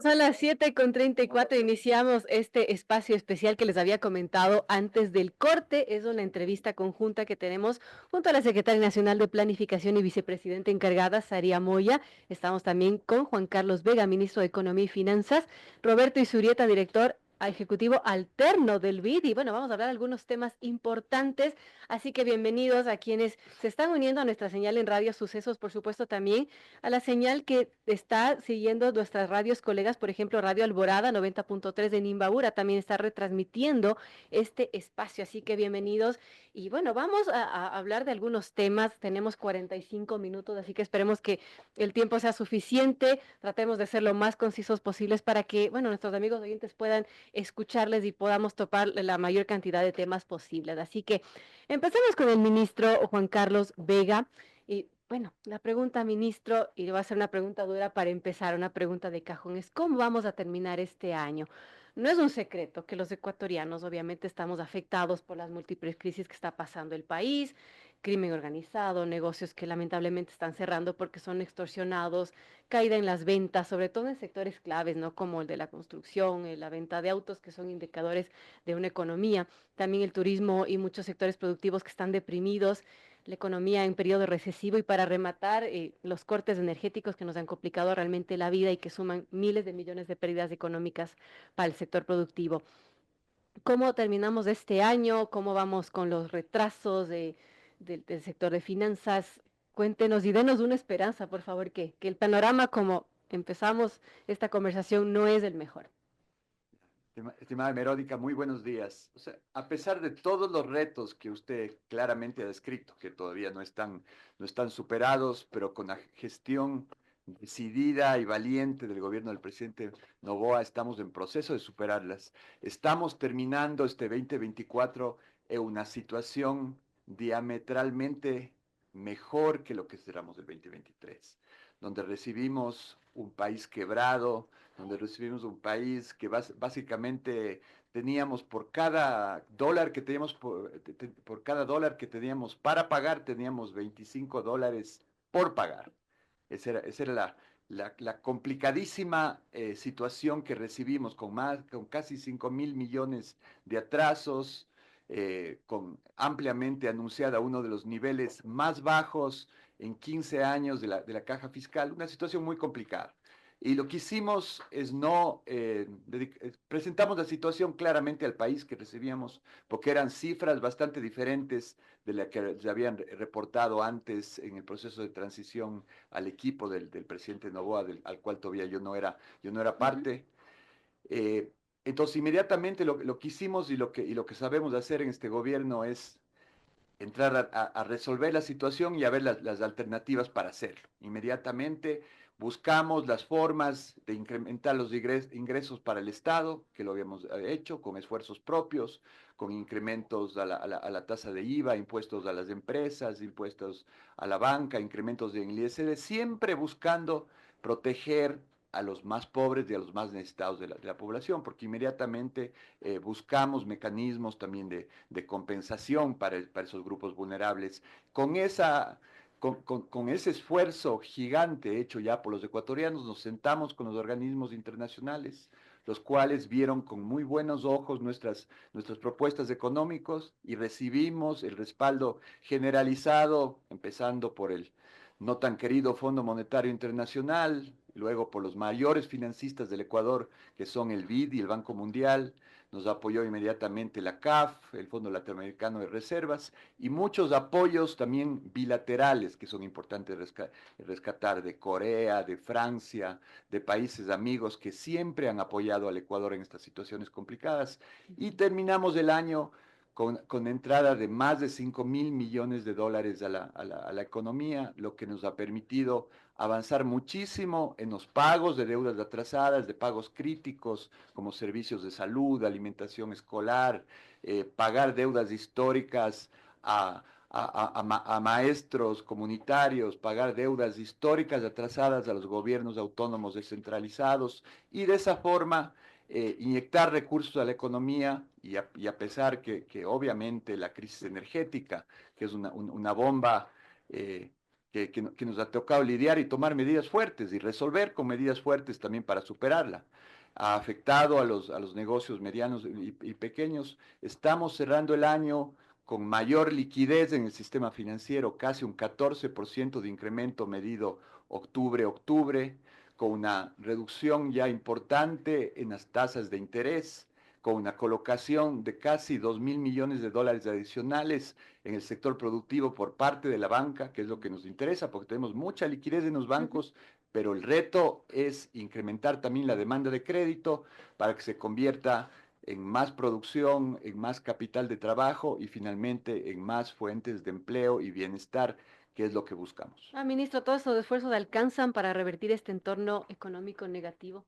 Son las 7:34. Iniciamos este espacio especial que les había comentado antes del corte. Es una entrevista conjunta que tenemos junto a la Secretaria Nacional de Planificación y Vicepresidenta encargada, Saria Moya. Estamos también con Juan Carlos Vega, Ministro de Economía y Finanzas, Roberto Isurieta, Director Ejecutivo Alterno del BID. Y bueno, vamos a hablar de algunos temas importantes, así que bienvenidos a quienes se están uniendo a nuestra señal en Radio Sucesos, por supuesto también a la señal que está siguiendo nuestras radios colegas, por ejemplo, Radio Alborada 90.3 de Nimbabura también está retransmitiendo este espacio, así que bienvenidos. Y bueno, vamos a hablar de algunos temas, tenemos 45 minutos, así que esperemos que el tiempo sea suficiente, tratemos de ser lo más concisos posibles para que, bueno, nuestros amigos oyentes puedan escucharles y podamos topar la mayor cantidad de temas posibles. Así que empecemos con el ministro Juan Carlos Vega. Y bueno, la pregunta, ministro, y va a ser una pregunta dura para empezar, una pregunta de cajón, es ¿cómo vamos a terminar este año? No es un secreto que los ecuatorianos obviamente estamos afectados por las múltiples crisis que está pasando el país, crimen organizado, negocios que lamentablemente están cerrando porque son extorsionados, caída en las ventas, sobre todo en sectores claves, ¿no? Como el de la construcción, la venta de autos, que son indicadores de una economía, también el turismo y muchos sectores productivos que están deprimidos, la economía en periodo recesivo y para rematar los cortes energéticos que nos han complicado realmente la vida y que suman miles de millones de pérdidas económicas para el sector productivo. ¿Cómo terminamos este año? ¿Cómo vamos con los retrasos del sector de finanzas? Cuéntenos y denos una esperanza, por favor, que el panorama como empezamos esta conversación no es el mejor. Estimada Meródica, muy buenos días. O sea, a pesar de todos los retos que usted claramente ha descrito, que todavía no están superados, pero con la gestión decidida y valiente del gobierno del presidente Noboa, estamos en proceso de superarlas. Estamos terminando este 2024 en una situación diametralmente mejor que lo que esperamos del 2023, donde recibimos un país quebrado, donde recibimos un país que básicamente teníamos por cada dólar que teníamos, por cada dólar que teníamos para pagar, teníamos $25 por pagar. Esa era la complicadísima situación que recibimos con casi 5.000 millones de atrasos, con ampliamente anunciada uno de los niveles más bajos en 15 años de la caja fiscal, una situación muy complicada. Y lo que hicimos es no, presentamos la situación claramente al país que recibíamos, porque eran cifras bastante diferentes de las que se habían reportado antes en el proceso de transición al equipo del presidente Noboa, al cual todavía yo no era Uh -huh. parte. Eh, entonces, inmediatamente lo que hicimos y lo que sabemos hacer en este gobierno es entrar a resolver la situación y a ver las alternativas para hacerlo. Inmediatamente buscamos las formas de incrementar los ingresos para el Estado, que lo habíamos hecho con esfuerzos propios, con incrementos a la tasa de IVA, impuestos a las empresas, impuestos a la banca, incrementos de ISD, siempre buscando proteger a los más pobres y a los más necesitados de la población, porque inmediatamente buscamos mecanismos también de compensación para esos grupos vulnerables. Con con ese esfuerzo gigante hecho ya por los ecuatorianos, nos sentamos con los organismos internacionales, los cuales vieron con muy buenos ojos nuestras propuestas económicas y recibimos el respaldo generalizado, empezando por el no tan querido Fondo Monetario Internacional, luego por los mayores financistas del Ecuador, que son el BID y el Banco Mundial. Nos apoyó inmediatamente la CAF, el Fondo Latinoamericano de Reservas, y muchos apoyos también bilaterales que son importantes rescatar, de Corea, de Francia, de países amigos que siempre han apoyado al Ecuador en estas situaciones complicadas. Y terminamos el año con entrada de más de 5.000 millones de dólares a la economía, lo que nos ha permitido avanzar muchísimo en los pagos de deudas atrasadas, de pagos críticos como servicios de salud, alimentación escolar, pagar deudas históricas a maestros comunitarios, pagar deudas históricas atrasadas a los gobiernos autónomos descentralizados y de esa forma inyectar recursos a la economía y a pesar que obviamente la crisis energética, que es una bomba que nos ha tocado lidiar y tomar medidas fuertes y resolver con medidas fuertes también para superarla. Ha afectado a los negocios medianos y pequeños. Estamos cerrando el año con mayor liquidez en el sistema financiero, casi un 14% de incremento medido octubre-octubre, con una reducción ya importante en las tasas de interés, con una colocación de casi 2.000 millones de dólares adicionales en el sector productivo por parte de la banca, que es lo que nos interesa, porque tenemos mucha liquidez en los Ujú. bancos, pero el reto es incrementar también la demanda de crédito para que se convierta en más producción, en más capital de trabajo y finalmente en más fuentes de empleo y bienestar, que es lo que buscamos. Ministro, ¿todos esos esfuerzos alcanzan para revertir este entorno económico negativo?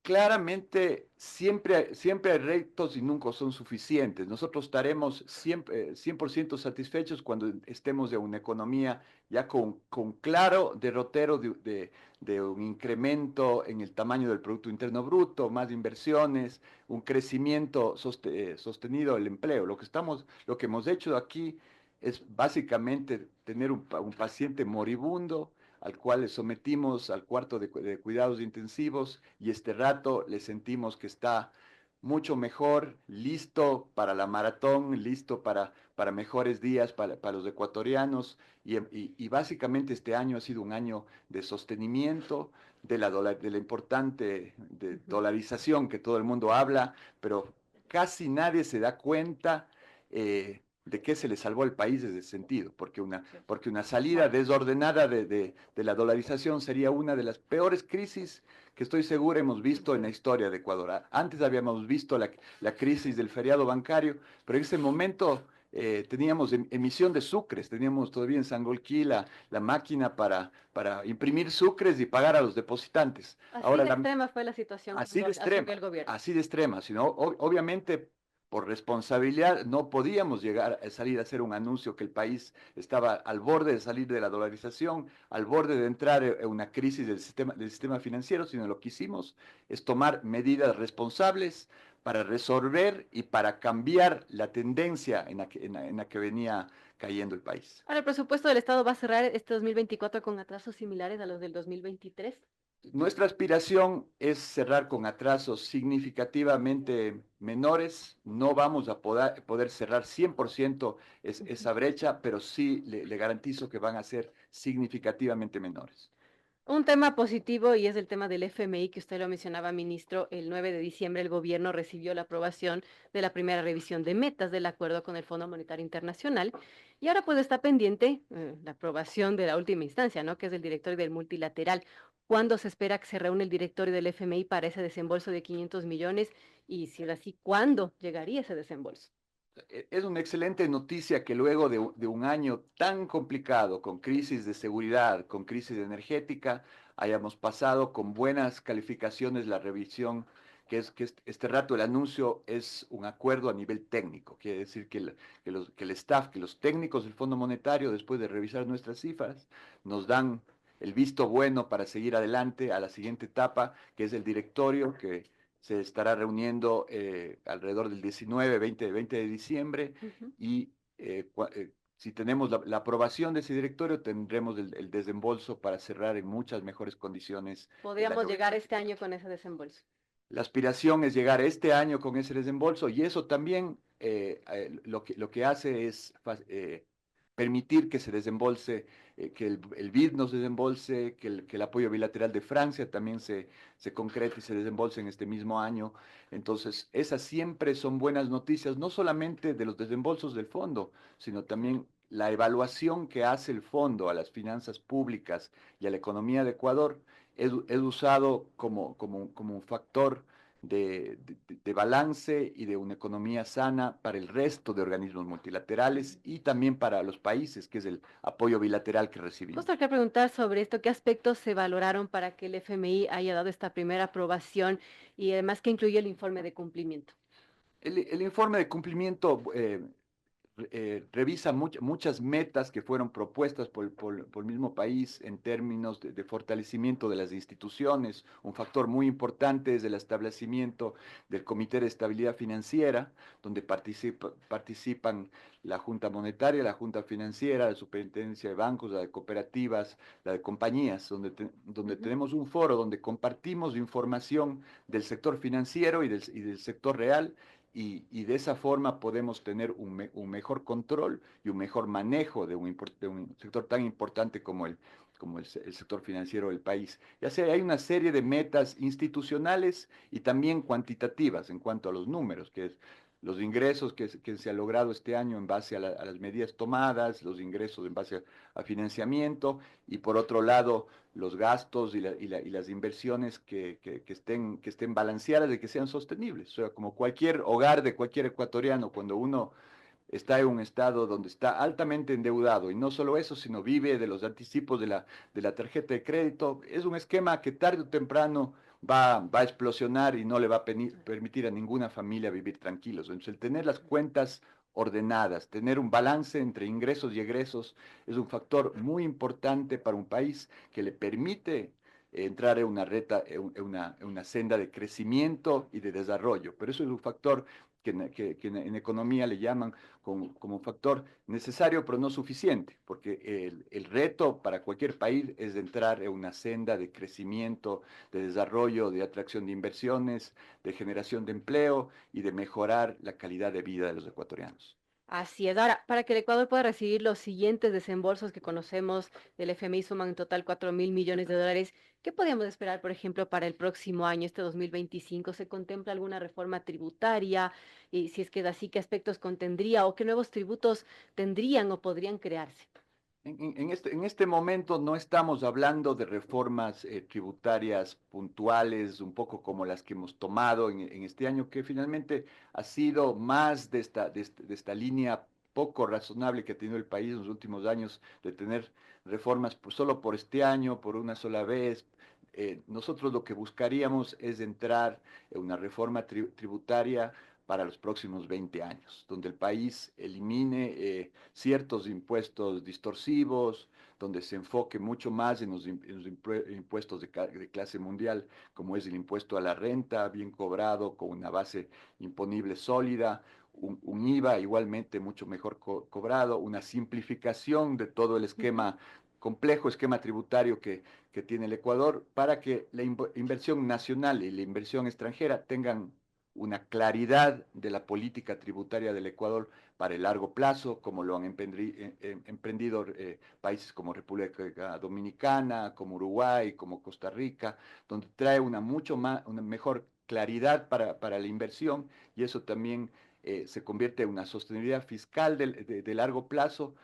Claramente siempre hay retos y nunca son suficientes. Nosotros estaremos siempre 100% satisfechos cuando estemos de una economía ya con claro derrotero de un incremento en el tamaño del Producto Interno Bruto, más inversiones, un crecimiento sostenido del empleo. Lo que hemos hecho aquí es básicamente tener un paciente moribundo al cual le sometimos al cuarto de cuidados intensivos y este rato le sentimos que está mucho mejor, listo para la maratón, listo para mejores días para los ecuatorianos y básicamente este año ha sido un año de sostenimiento de la importante Ujú. dolarización que todo el mundo habla, pero casi nadie se da cuenta de qué se le salvó al país desde ese sentido, porque una salida desordenada de la dolarización sería una de las peores crisis que estoy seguro hemos visto en la historia de Ecuador. Antes habíamos visto la crisis del feriado bancario, pero en ese momento teníamos emisión de sucres, teníamos todavía en Sangolquí la máquina para imprimir sucres y pagar a los depositantes. Así Ahora de extrema fue la situación así de cuando asumió extrema, el gobierno. así de extrema, sino obviamente por responsabilidad no podíamos llegar a salir a hacer un anuncio que el país estaba al borde de salir de la dolarización, al borde de entrar en una crisis del sistema financiero, sino lo que hicimos es tomar medidas responsables para resolver y para cambiar la tendencia en la que venía cayendo el país. Ahora, el presupuesto del Estado va a cerrar este 2024 con atrasos similares a los del 2023. Nuestra aspiración es cerrar con atrasos significativamente menores. No vamos a poder cerrar 100% Ujú. esa brecha, pero sí le garantizo que van a ser significativamente menores. Un tema positivo y es el tema del FMI que usted lo mencionaba, ministro. El 9 de diciembre el gobierno recibió la aprobación de la primera revisión de metas del acuerdo con el Fondo Monetario Internacional y ahora pues está pendiente la aprobación de la última instancia, ¿no? Que es el directorio del multilateral. ¿Cuándo se espera que se reúne el directorio del FMI para ese desembolso de 500 millones? Y si es así, ¿cuándo llegaría ese desembolso? Es una excelente noticia que luego de un año tan complicado, con crisis de seguridad, con crisis energética, hayamos pasado con buenas calificaciones la revisión, este rato el anuncio es un acuerdo a nivel técnico. Quiere decir que el staff, que los técnicos del Fondo Monetario, después de revisar nuestras cifras, nos dan el visto bueno para seguir adelante a la siguiente etapa, que es el directorio que se estará reuniendo alrededor del 19, 20 de diciembre Ujú. y si tenemos la aprobación de ese directorio, tendremos el desembolso para cerrar en muchas mejores condiciones el Podríamos año llegar 20. este año con ese desembolso. La aspiración es llegar este año con ese desembolso y eso también lo que hace es permitir que se desembolse, que el BID nos desembolse, que el apoyo bilateral de Francia también se concrete y se desembolse en este mismo año. Entonces, esas siempre son buenas noticias, no solamente de los desembolsos del fondo, sino también la evaluación que hace el fondo a las finanzas públicas y a la economía de Ecuador es usado como un factor de balance y de una economía sana para el resto de organismos multilaterales y también para los países, que es el apoyo bilateral que recibimos. Justo quería preguntar sobre esto, ¿qué aspectos se valoraron para que el FMI haya dado esta primera aprobación y además que incluye el informe de cumplimiento? El informe de cumplimiento revisa muchas metas que fueron propuestas por el mismo país en términos de fortalecimiento de las instituciones. Un factor muy importante es el establecimiento del Comité de Estabilidad Financiera, donde participan la Junta Monetaria, la Junta Financiera, la Superintendencia de Bancos, la de cooperativas, la de compañías, donde Ujú. tenemos un foro donde compartimos información del sector financiero y del sector real y de esa forma podemos tener un mejor control y un mejor manejo de un sector tan importante como el sector financiero del país. Ya sea, hay una serie de metas institucionales y también cuantitativas en cuanto a los números, que es los ingresos que se ha logrado este año en base a las medidas tomadas, los ingresos en base a financiamiento y por otro lado los gastos y las inversiones que estén balanceadas y que sean sostenibles. O sea, como cualquier hogar de cualquier ecuatoriano, cuando uno está en un estado donde está altamente endeudado y no solo eso, sino vive de los anticipos de la tarjeta de crédito, es un esquema que tarde o temprano va a explosionar y no le va a permitir a ninguna familia vivir tranquilos. Entonces, el tener las cuentas ordenadas, tener un balance entre ingresos y egresos es un factor muy importante para un país que le permite entrar en una senda de crecimiento y de desarrollo. Pero eso es un factor que en economía le llaman como factor necesario pero no suficiente, porque el reto para cualquier país es de entrar en una senda de crecimiento, de desarrollo, de atracción de inversiones, de generación de empleo y de mejorar la calidad de vida de los ecuatorianos. Así es. Ahora, para que el Ecuador pueda recibir los siguientes desembolsos que conocemos del FMI, suman en total 4.000 millones de dólares. ¿Qué podríamos esperar, por ejemplo, para el próximo año, este 2025? ¿Se contempla alguna reforma tributaria? Y si es que es así, ¿qué aspectos contendría o qué nuevos tributos tendrían o podrían crearse? En este momento no estamos hablando de reformas tributarias puntuales, un poco como las que hemos tomado en este año, que finalmente ha sido más de esta línea poco razonable que ha tenido el país en los últimos años, de tener reformas solo por este año, por una sola vez. Nosotros lo que buscaríamos es entrar en una reforma tributaria para los próximos 20 años, donde el país elimine ciertos impuestos distorsivos, donde se enfoque mucho más en los impuestos de clase mundial, como es el impuesto a la renta, bien cobrado, con una base imponible sólida, un IVA igualmente mucho mejor cobrado, una simplificación de todo el Ujú. esquema complejo esquema tributario que tiene el Ecuador para que la inversión nacional y la inversión extranjera tengan una claridad de la política tributaria del Ecuador para el largo plazo, como lo han emprendido países como República Dominicana, como Uruguay, como Costa Rica, donde trae una mejor claridad para la inversión y eso también se convierte en una sostenibilidad fiscal de largo plazo,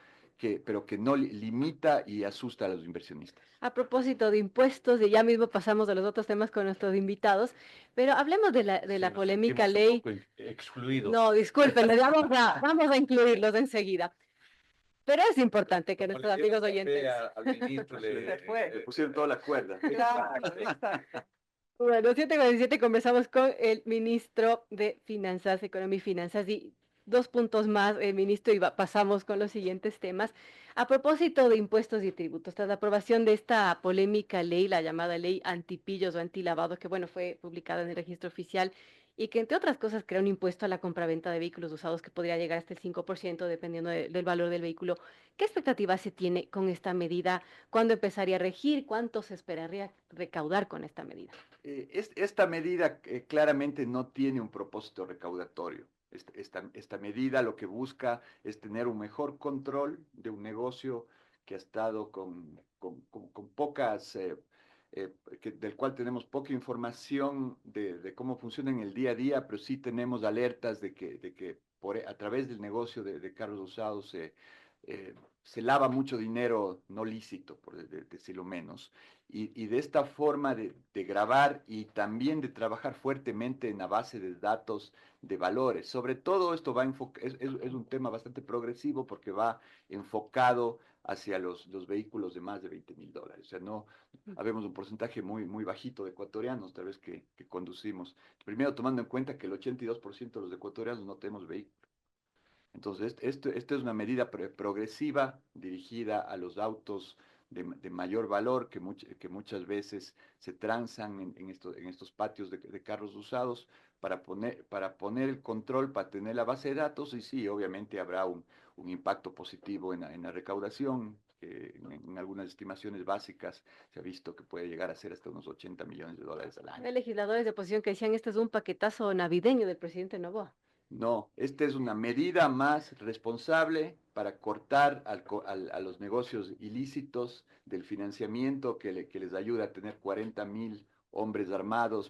pero que no limita y asusta a los inversionistas. A propósito de impuestos, y ya mismo pasamos a los otros temas con nuestros invitados, pero hablemos de Sí, la nos polémica sentimos un ley. poco excluidos. No, disculpen, vamos a incluirlos enseguida. Pero es importante que Como le nuestros dieron amigos café oyentes. al ministro, Le, Se fue. le pusieron toda la cuerda. Claro, exacto. Bueno, 7:47 conversamos con el ministro de Finanzas, Economía y Finanzas, y dos puntos más, ministro, y pasamos con los siguientes temas. A propósito de impuestos y tributos, tras la aprobación de esta polémica ley, la llamada ley antipillos o antilavado, que bueno, fue publicada en el registro oficial y que entre otras cosas crea un impuesto a la compraventa de vehículos usados que podría llegar hasta el 5% dependiendo del valor del vehículo. ¿Qué expectativa se tiene con esta medida? ¿Cuándo empezaría a regir? ¿Cuánto se esperaría recaudar con esta medida? Esta medida claramente no tiene un propósito recaudatorio. Esta medida lo que busca es tener un mejor control de un negocio que ha estado con pocas, del cual tenemos poca información de cómo funciona en el día a día, pero sí tenemos alertas de que a través del negocio de carros usados se lava mucho dinero no lícito, por decirlo menos y de esta forma de grabar y también de trabajar fuertemente en la base de datos de valores. Sobre todo esto es un tema bastante progresivo porque va enfocado hacia los vehículos de más de $20.000. O sea, no, habemos un porcentaje muy bajito de ecuatorianos, tal vez que conducimos. Primero tomando en cuenta que el 82% de los ecuatorianos no tenemos vehículos. Entonces, esto es una medida progresiva dirigida a los autos de mayor valor que muchas veces se transan en estos patios de carros usados para poner el control, para tener la base de datos y sí, obviamente habrá un impacto positivo en la recaudación. Que en algunas estimaciones básicas se ha visto que puede llegar a ser hasta unos 80 millones de dólares al año. Hay legisladores de oposición que decían, este es un paquetazo navideño del presidente Noboa. No, esta es una medida más responsable para cortar a los negocios ilícitos del financiamiento que les ayuda a tener 40.000 hombres armados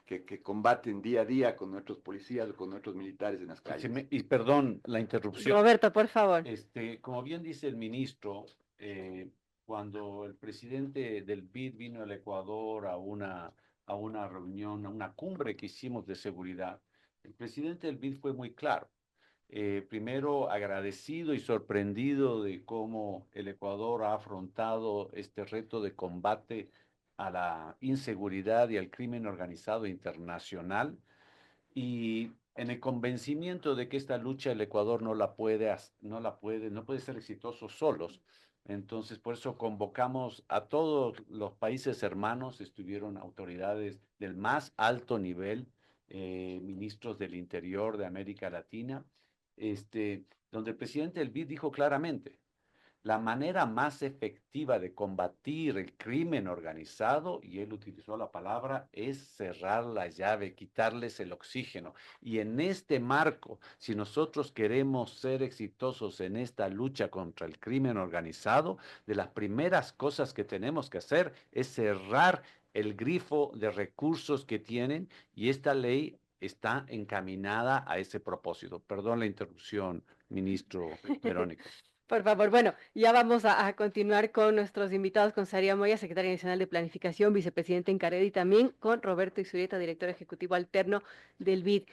que combaten día a día con nuestros policías o con nuestros militares en las calles. Y perdón la interrupción. Roberto, por favor. Como bien dice el ministro, eh, cuando el presidente del BID vino al Ecuador a una reunión, a una cumbre que hicimos de seguridad, el presidente del BID fue muy claro. Primero, agradecido y sorprendido de cómo el Ecuador ha afrontado este reto de combate a la inseguridad y al crimen organizado internacional y en el convencimiento de que esta lucha el Ecuador no puede ser exitoso solos. Entonces, por eso convocamos a todos los países hermanos, estuvieron autoridades del más alto nivel, ministros del Interior de América Latina, donde el presidente del BID dijo claramente, la manera más efectiva de combatir el crimen organizado, y él utilizó la palabra, es cerrar la llave, quitarles el oxígeno. Y en este marco, si nosotros queremos ser exitosos en esta lucha contra el crimen organizado, de las primeras cosas que tenemos que hacer es cerrar el grifo de recursos que tienen y esta ley está encaminada a ese propósito. Perdón la interrupción, ministro Verónica. Por favor, bueno, ya vamos a continuar con nuestros invitados, con Saria Moya, secretaria nacional de Planificación, vicepresidente en Caredi, y también con Roberto Isurieta, director ejecutivo alterno del BID.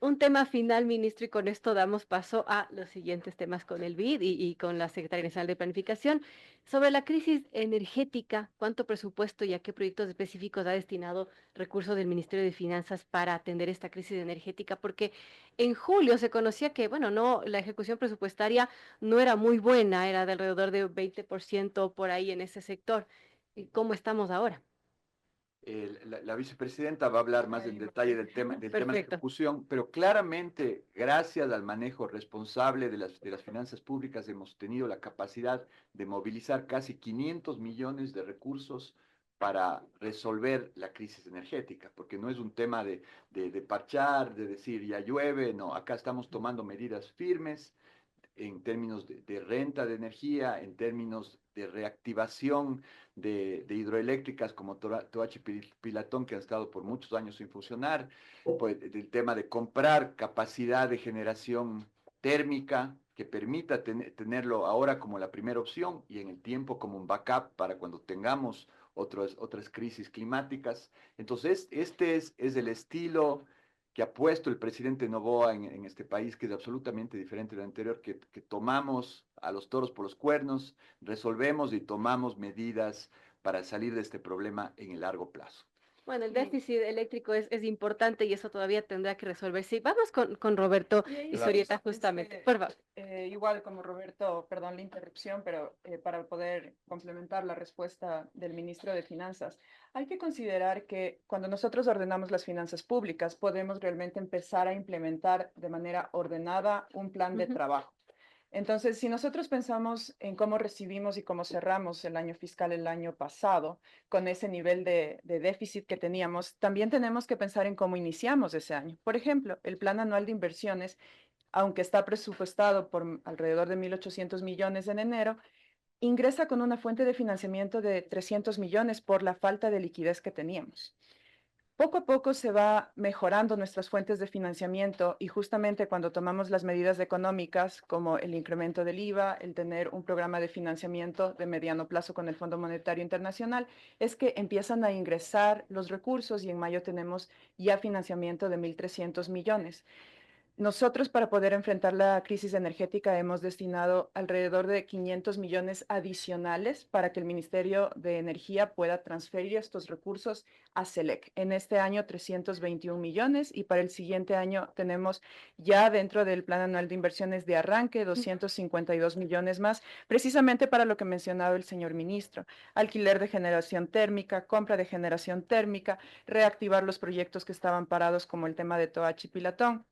Un tema final, ministro, y con esto damos paso a los siguientes temas con el BID y con la Secretaría Nacional de Planificación. Sobre la crisis energética, ¿cuánto presupuesto y a qué proyectos específicos ha destinado recursos del Ministerio de Finanzas para atender esta crisis energética? Porque en julio se conocía que, bueno, no, la ejecución presupuestaria no era muy buena, era de alrededor de 20% por ahí en ese sector. ¿Y cómo estamos ahora? La vicepresidenta va a hablar más en detalle del tema de Perfecto. ejecución, pero claramente, gracias al manejo responsable de las finanzas públicas, hemos tenido la capacidad de movilizar casi 500 millones de recursos para resolver la crisis energética, porque no es un tema de parchar, de decir ya llueve, no, acá estamos tomando medidas firmes en términos de renta de energía, en términos de reactivación de hidroeléctricas como Toachi Pilatón, que han estado por muchos años sin funcionar, pues, del tema de comprar capacidad de generación térmica que permita tenerlo ahora como la primera opción y en el tiempo como un backup para cuando tengamos otras crisis climáticas. Entonces, este es el estilo que ha puesto el presidente Noboa en este país, que es absolutamente diferente del anterior, que tomamos a los toros por los cuernos, resolvemos y tomamos medidas para salir de este problema en el largo plazo. Bueno, el déficit eléctrico es importante y eso todavía tendrá que resolverse. Vamos con Roberto Y ahí, Isurieta justamente. Por favor. igual como Roberto, perdón la interrupción, pero para poder complementar la respuesta del ministro de Finanzas, hay que considerar que cuando nosotros ordenamos las finanzas públicas, podemos realmente empezar a implementar de manera ordenada un plan de trabajo. Entonces, si nosotros pensamos en cómo recibimos y cómo cerramos el año fiscal el año pasado, con ese nivel de déficit que teníamos, también tenemos que pensar en cómo iniciamos ese año. Por ejemplo, el plan anual de inversiones, aunque está presupuestado por alrededor de 1.800 millones en enero, ingresa con una fuente de financiamiento de 300 millones por la falta de liquidez que teníamos. Poco a poco se va mejorando nuestras fuentes de financiamiento y justamente cuando tomamos las medidas económicas como el incremento del IVA, el tener un programa de financiamiento de mediano plazo con el Fondo Monetario Internacional, es que empiezan a ingresar los recursos y en mayo tenemos ya financiamiento de 1.300 millones. nosotros para poder enfrentar la crisis energética hemos destinado alrededor de 500 millones adicionales para que el Ministerio de Energía pueda transferir estos recursos a SELEC. En este año 321 millones y para el siguiente año tenemos ya dentro del Plan Anual de Inversiones de arranque 252 millones más, precisamente para lo que mencionaba el señor ministro: alquiler de generación térmica, compra de generación térmica, reactivar los proyectos que estaban parados como el tema de Toachi Pilatón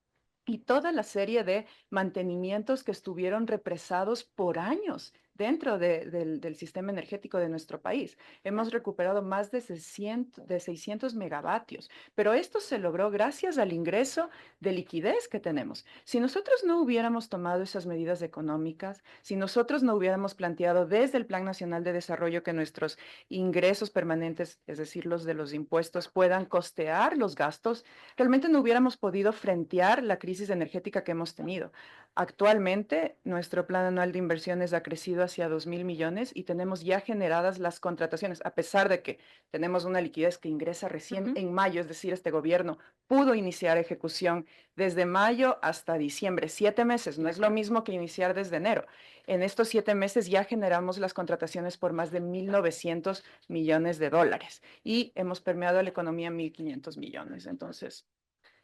y toda la serie de mantenimientos que estuvieron represados por años dentro del sistema energético de nuestro país. Hemos recuperado más de 600 megavatios, pero esto se logró gracias al ingreso de liquidez que tenemos. Si nosotros no hubiéramos tomado esas medidas económicas, si nosotros no hubiéramos planteado desde el Plan Nacional de Desarrollo que nuestros ingresos permanentes, es decir, los de los impuestos, puedan costear los gastos, realmente no hubiéramos podido frentear la crisis energética que hemos tenido. Actualmente, nuestro plan anual de inversiones ha crecido hacia 2.000 millones y tenemos ya generadas las contrataciones, a pesar de que tenemos una liquidez que ingresa recién en mayo, es decir, este gobierno pudo iniciar ejecución desde mayo hasta diciembre, 7 meses, no es lo mismo que iniciar desde enero. En estos 7 meses ya generamos las contrataciones por más de 1.900 millones de dólares y hemos permeado a la economía 1.500 millones. Entonces,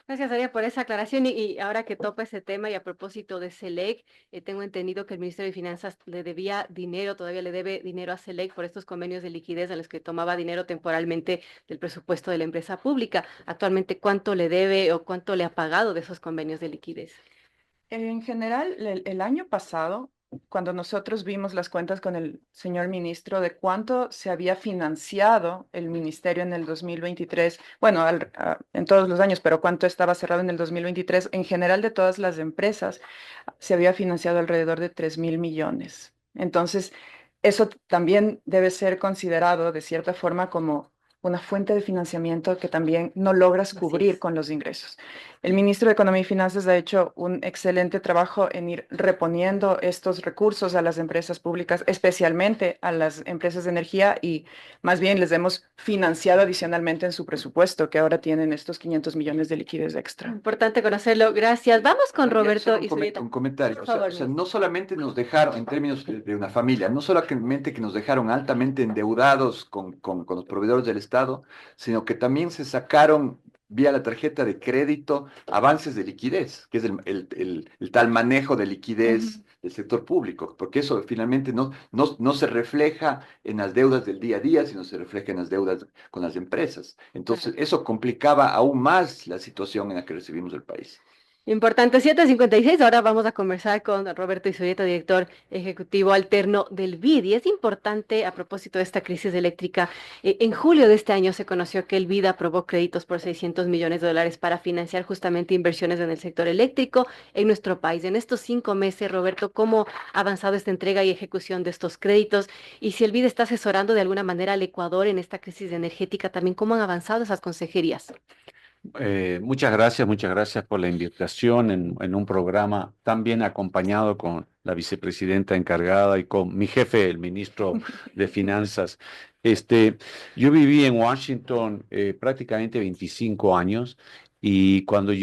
Gracias, Aria, por esa aclaración. Y ahora que topa ese tema y a propósito de SELEC, tengo entendido que el Ministerio de Finanzas le debía dinero, todavía le debe dinero a SELEC por estos convenios de liquidez en los que tomaba dinero temporalmente del presupuesto de la empresa pública. Actualmente, ¿cuánto le debe o cuánto le ha pagado de esos convenios de liquidez? en general, el año pasado, cuando nosotros vimos las cuentas con el señor ministro de cuánto se había financiado el ministerio en el 2023, bueno, en todos los años, pero cuánto estaba cerrado en el 2023, en general de todas las empresas, se había financiado alrededor de 3.000 millones. Entonces, eso también debe ser considerado de cierta forma como una fuente de financiamiento que también no logras Así cubrir es. con los ingresos. El ministro de Economía y Finanzas ha hecho un excelente trabajo en ir reponiendo estos recursos a las empresas públicas, especialmente a las empresas de energía, y más bien les hemos financiado adicionalmente en su presupuesto, que ahora tienen estos 500 millones de liquidez extra. Importante conocerlo. Gracias. Vamos con Bueno, ya Roberto solo y Zubieta. un comentario. Por O sea, favor, Luis. no solamente nos dejaron, en términos de una familia, no solamente que nos dejaron altamente endeudados con los proveedores del Estado, sino que también se sacaron vía la tarjeta de crédito avances de liquidez, que es el tal manejo de liquidez del sector público, porque eso finalmente no se refleja en las deudas del día a día, sino se refleja en las deudas con las empresas. Entonces, eso complicaba aún más la situación en la que recibimos el país. Importante, 7:56. Ahora vamos a conversar con Roberto Isoyeta, director ejecutivo alterno del BID. Y es importante, a propósito de esta crisis eléctrica, en julio de este año se conoció que el BID aprobó créditos por 600 millones de dólares para financiar justamente inversiones en el sector eléctrico en nuestro país. En estos 5 meses, Roberto, ¿cómo ha avanzado esta entrega y ejecución de estos créditos? Y si el BID está asesorando de alguna manera al Ecuador en esta crisis energética, también cómo han avanzado esas consejerías. Muchas gracias por la invitación en un programa tan bien acompañado con la vicepresidenta encargada y con mi jefe, el ministro de Finanzas. Yo viví en Washington prácticamente 25 años y cuando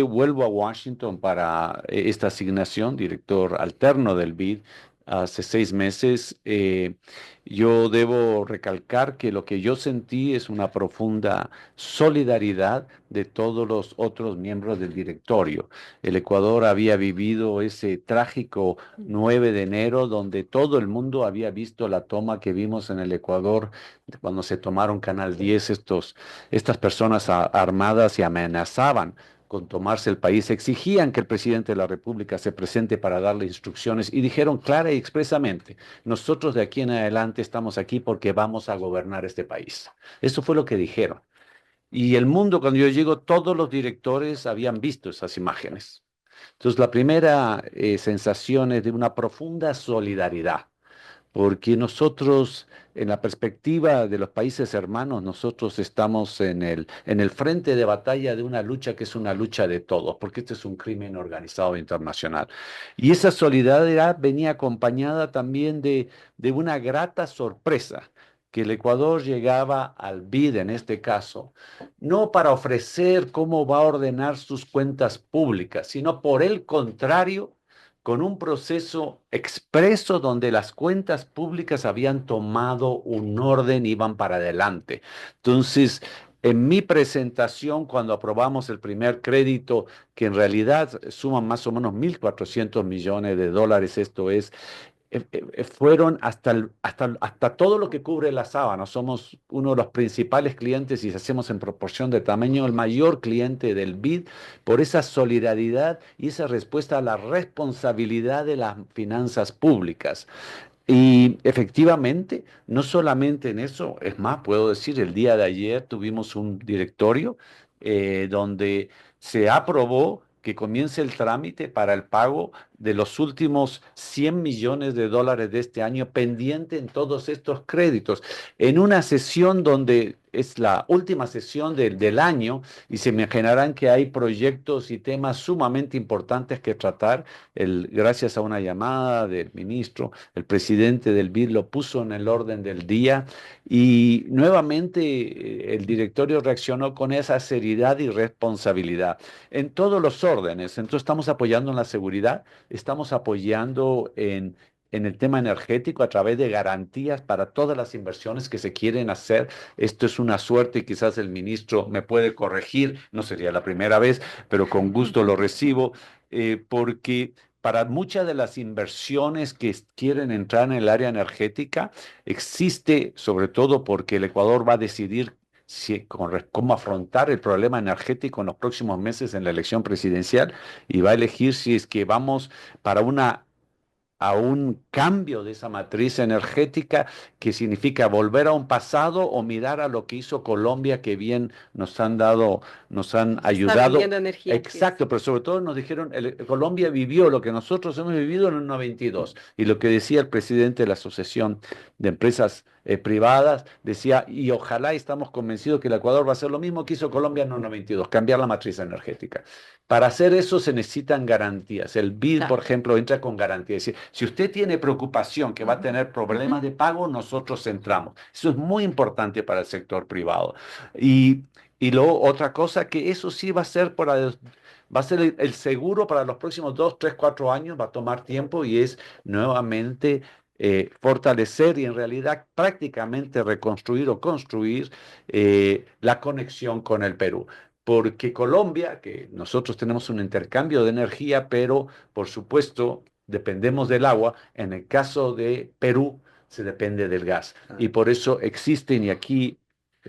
vuelvo a Washington para esta asignación, director alterno del BID, hace 6 meses, yo debo recalcar que lo que yo sentí es una profunda solidaridad de todos los otros miembros del directorio. El Ecuador había vivido ese trágico 9 de enero, donde todo el mundo había visto la toma que vimos en el Ecuador cuando se tomaron Canal 10, estas personas armadas y amenazaban con tomarse el país, exigían que el presidente de la República se presente para darle instrucciones y dijeron clara y expresamente: nosotros de aquí en adelante estamos aquí porque vamos a gobernar este país. Eso fue lo que dijeron. Y el mundo, cuando yo llego, todos los directores habían visto esas imágenes. Entonces, la primera sensación es de una profunda solidaridad, porque nosotros, en la perspectiva de los países hermanos, nosotros estamos en el frente de batalla de una lucha que es una lucha de todos, porque este es un crimen organizado internacional. Y esa solidaridad venía acompañada también de una grata sorpresa que el Ecuador llegaba al BID en este caso, no para ofrecer cómo va a ordenar sus cuentas públicas, sino por el contrario, con un proceso expreso donde las cuentas públicas habían tomado un orden y iban para adelante. Entonces, en mi presentación, cuando aprobamos el primer crédito, que en realidad suman más o menos 1.400 millones de dólares, esto es, fueron hasta todo lo que cubre la sábana. Somos uno de los principales clientes y si hacemos en proporción de tamaño, el mayor cliente del BID por esa solidaridad y esa respuesta a la responsabilidad de las finanzas públicas. Y efectivamente, no solamente en eso, es más, puedo decir, el día de ayer tuvimos un directorio donde se aprobó que comience el trámite para el pago de los últimos 100 millones de dólares de este año pendiente en todos estos créditos, en una sesión donde es la última sesión del año y se imaginarán que hay proyectos y temas sumamente importantes que tratar. Gracias a una llamada del ministro, el presidente del BID lo puso en el orden del día y nuevamente el directorio reaccionó con esa seriedad y responsabilidad en todos los órdenes. Entonces estamos apoyando en la seguridad, estamos apoyando en el tema energético a través de garantías para todas las inversiones que se quieren hacer. Esto es una suerte y quizás el ministro me puede corregir, no sería la primera vez, pero con gusto lo recibo, porque para muchas de las inversiones que quieren entrar en el área energética, existe, sobre todo porque el Ecuador va a decidir cómo afrontar el problema energético en los próximos meses en la elección presidencial y va a elegir si es que vamos para a un cambio de esa matriz energética que significa volver a un pasado o mirar a lo que hizo Colombia, que bien nos han dado, nos han Está ayudado. vendiendo energía. Exacto, pero sobre todo nos dijeron, Colombia vivió lo que nosotros hemos vivido en el 92 y lo que decía el presidente de la Asociación de Empresas Privadas, decía, y ojalá estamos convencidos que el Ecuador va a hacer lo mismo que hizo Colombia en el 92, cambiar la matriz energética. Para hacer eso se necesitan garantías. El BID, por ejemplo, entra con garantías. Es decir, si usted tiene preocupación que va a tener problemas de pago, nosotros entramos. Eso es muy importante para el sector privado. Y luego otra cosa que eso sí va a ser va a ser el seguro para los próximos 2, 3, 4 años, va a tomar tiempo y es nuevamente fortalecer y en realidad prácticamente reconstruir o construir la conexión con el Perú. Porque Colombia, que nosotros tenemos un intercambio de energía, pero por supuesto dependemos del agua, en el caso de Perú se depende del gas. Y por eso existen, y aquí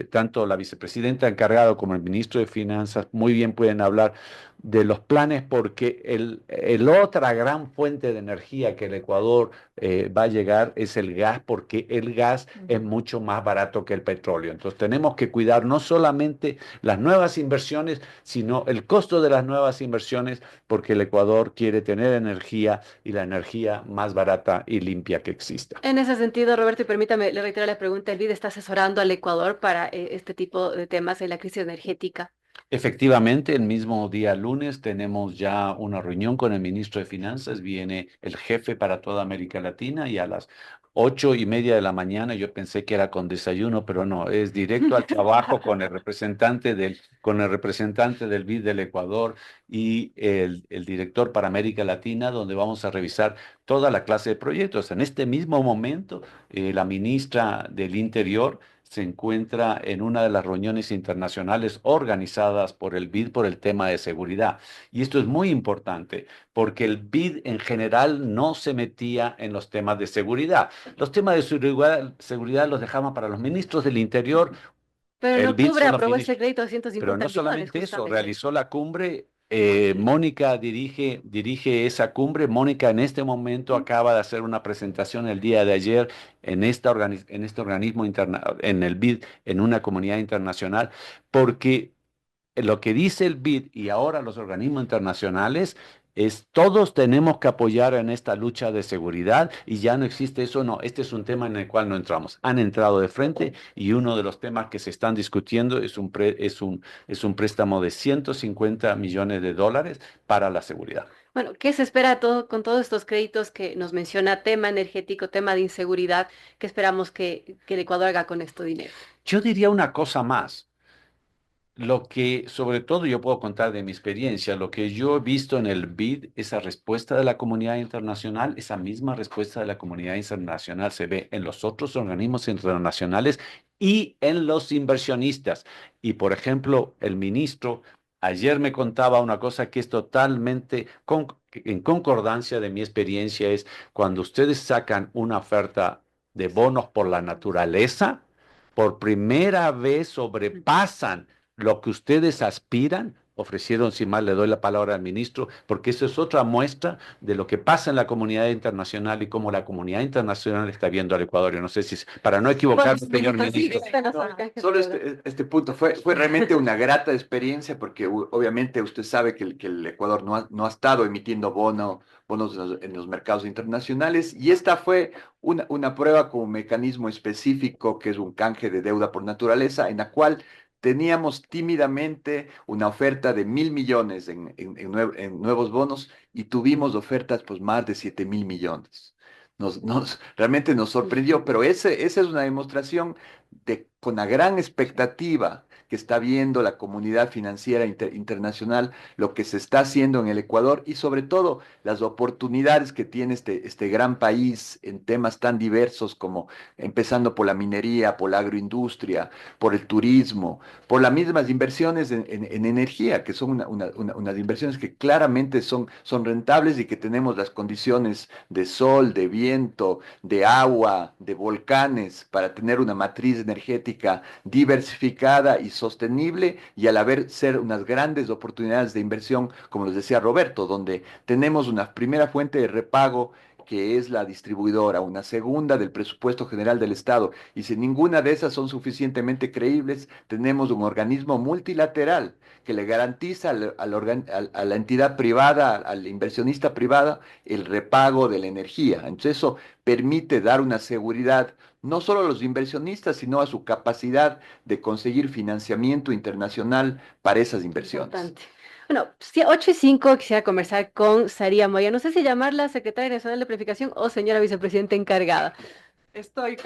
tanto la vicepresidenta encargada como el ministro de Finanzas muy bien pueden hablar de los planes, porque el otra gran fuente de energía que el Ecuador va a llegar es el gas, porque el gas es mucho más barato que el petróleo. Entonces tenemos que cuidar no solamente las nuevas inversiones, sino el costo de las nuevas inversiones, porque el Ecuador quiere tener energía y la energía más barata y limpia que exista. En ese sentido, Roberto, y permítame, le reitero la pregunta, ¿el BID está asesorando al Ecuador para este tipo de temas en la crisis energética? Efectivamente, el mismo día lunes tenemos ya una reunión con el ministro de Finanzas, viene el jefe para toda América Latina y a las 8:30 de la mañana, yo pensé que era con desayuno, pero no, es directo al trabajo con con el representante del BID del Ecuador y el director para América Latina, donde vamos a revisar toda la clase de proyectos. En este mismo momento, la ministra del Interior se encuentra en una de las reuniones internacionales organizadas por el BID por el tema de seguridad. Y esto es muy importante porque el BID en general no se metía en los temas de seguridad. Los temas de seguridad los dejaban para los ministros del Interior. Pero en El BID octubre son los aprobó ese ministros. crédito de Pero 150 no millones, solamente eso, justamente. realizó la cumbre. Mónica dirige esa cumbre. Mónica en este momento acaba de hacer una presentación el día de ayer en este organismo en el BID, en una comunidad internacional, porque lo que dice el BID y ahora los organismos internacionales es todos tenemos que apoyar en esta lucha de seguridad y ya no existe eso, no, este es un tema en el cual no entramos. Han entrado de frente y uno de los temas que se están discutiendo es un préstamo de 150 millones de dólares para la seguridad. Bueno, ¿qué se espera con todos estos créditos que nos menciona, tema energético, tema de inseguridad? ¿Qué esperamos que el Ecuador haga con este dinero? Yo diría una cosa más. Lo que, sobre todo, yo puedo contar de mi experiencia, lo que yo he visto en el BID, esa respuesta de la comunidad internacional, esa misma respuesta de la comunidad internacional se ve en los otros organismos internacionales y en los inversionistas. Y, por ejemplo, el ministro ayer me contaba una cosa que es totalmente en concordancia de mi experiencia, es cuando ustedes sacan una oferta de bonos por la naturaleza, por primera vez sobrepasan lo que ustedes aspiran, ofrecieron, si mal le doy la palabra al ministro, porque eso es otra muestra de lo que pasa en la comunidad internacional y cómo la comunidad internacional está viendo al Ecuador. Yo no sé si, para no equivocarme, señor ministro. Solo este punto fue realmente una grata experiencia porque obviamente usted sabe que el Ecuador no ha estado emitiendo bonos en los mercados internacionales y esta fue una prueba como mecanismo específico que es un canje de deuda por naturaleza en la cual teníamos tímidamente una oferta de 1.000 millones en nuevos bonos y tuvimos ofertas pues más de 7.000 millones. Realmente nos sorprendió, pero esa es una demostración con la gran expectativa que está viendo la comunidad financiera internacional, lo que se está haciendo en el Ecuador y sobre todo las oportunidades que tiene este gran país en temas tan diversos como empezando por la minería, por la agroindustria, por el turismo, por las mismas inversiones en energía, que son unas inversiones que claramente son rentables y que tenemos las condiciones de sol, de viento, de agua, de volcanes, para tener una matriz energética diversificada y sostenible y a la vez ser unas grandes oportunidades de inversión, como les decía Roberto, donde tenemos una primera fuente de repago que es la distribuidora, una segunda del presupuesto general del Estado. Y si ninguna de esas son suficientemente creíbles, tenemos un organismo multilateral que le garantiza a la entidad privada, al inversionista privado, el repago de la energía. Entonces eso permite dar una seguridad no solo a los inversionistas, sino a su capacidad de conseguir financiamiento internacional para esas inversiones. Importante. Bueno, 8:05 quisiera conversar con Saría Moya. No sé si llamarla secretaria nacional de planificación o señora vicepresidenta encargada. Estoy